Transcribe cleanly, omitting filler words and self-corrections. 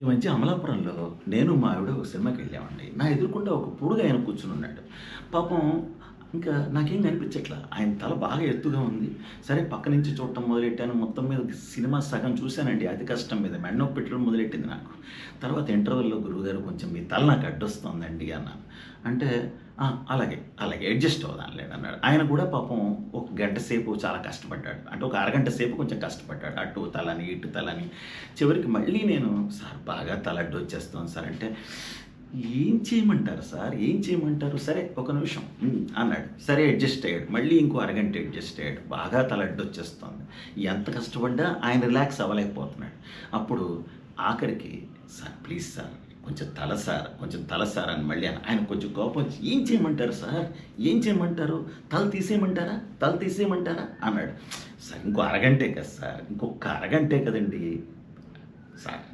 ఈ మధ్య అమలాపురంలో నేను మా ఆవిడ ఒక సినిమాకెళ్ళామండి. నా ఎదురుగుండా ఒక పొడుగాయన కూర్చొనున్నాడు. పాపం ఇంకా నాకేం కనిపించట్లా. ఆయన తల బాగా ఎత్తుగా ఉంది. సరే పక్క నుంచి చూడటం మొదలెట్టాను. మొత్తం మీద సినిమా సగం చూశానండి. అతి కష్టం మీద మెడ నొప్పి పెట్టడం మొదలెట్టింది నాకు. తర్వాత ఇంటర్వల్‌లో గురువుగారు కొంచెం మీ తల నాకు అడ్డొస్తోందండి అన్నాను. అంటే అలాగే, అలాగే అడ్జస్ట్ అవుదాంలెండి అన్నాడు. ఆయన కూడా పాపం ఒక గంట సేపు చాలా కష్టపడ్డాడు. అంటే ఒక అరగంట సేపు కొంచెం కష్టపడ్డాడు. అటు తలని, ఇటు తలని. చివరికి మళ్ళీ నేను సార్ బాగా తలడ్డొచ్చేస్తోంది సార్ అంటే, ఏం చేయమంటారు సార్? ఏం చేయమంటారు? సరే ఒక నిమిషం అన్నాడు. సరే అడ్జస్ట్ అయ్యాడు. మళ్ళీ ఇంకో అరగంట అడ్జస్ట్ అయ్యాడు. బాగా తలడ్డొచ్చేస్తోంది. ఎంత కష్టపడ్డా ఆయన రిలాక్స్ అవ్వలేకపోతున్నాడు. అప్పుడు ఆఖరికి సార్ ప్లీజ్ సార్ కొంచెం తల సార్, కొంచెం తల సార్ అని మళ్ళీ ఆయన కొంచెం కోపం వచ్చి ఏం చేయమంటారు సార్? ఏం చేయమంటారు? తల తీసేయమంటారా? తల తీసేయమంటారా? అన్నాడు. సార్ ఇంకో అరగంటే కదా సార్! ఇంకొక్క అరగంటే కదండీ! సార్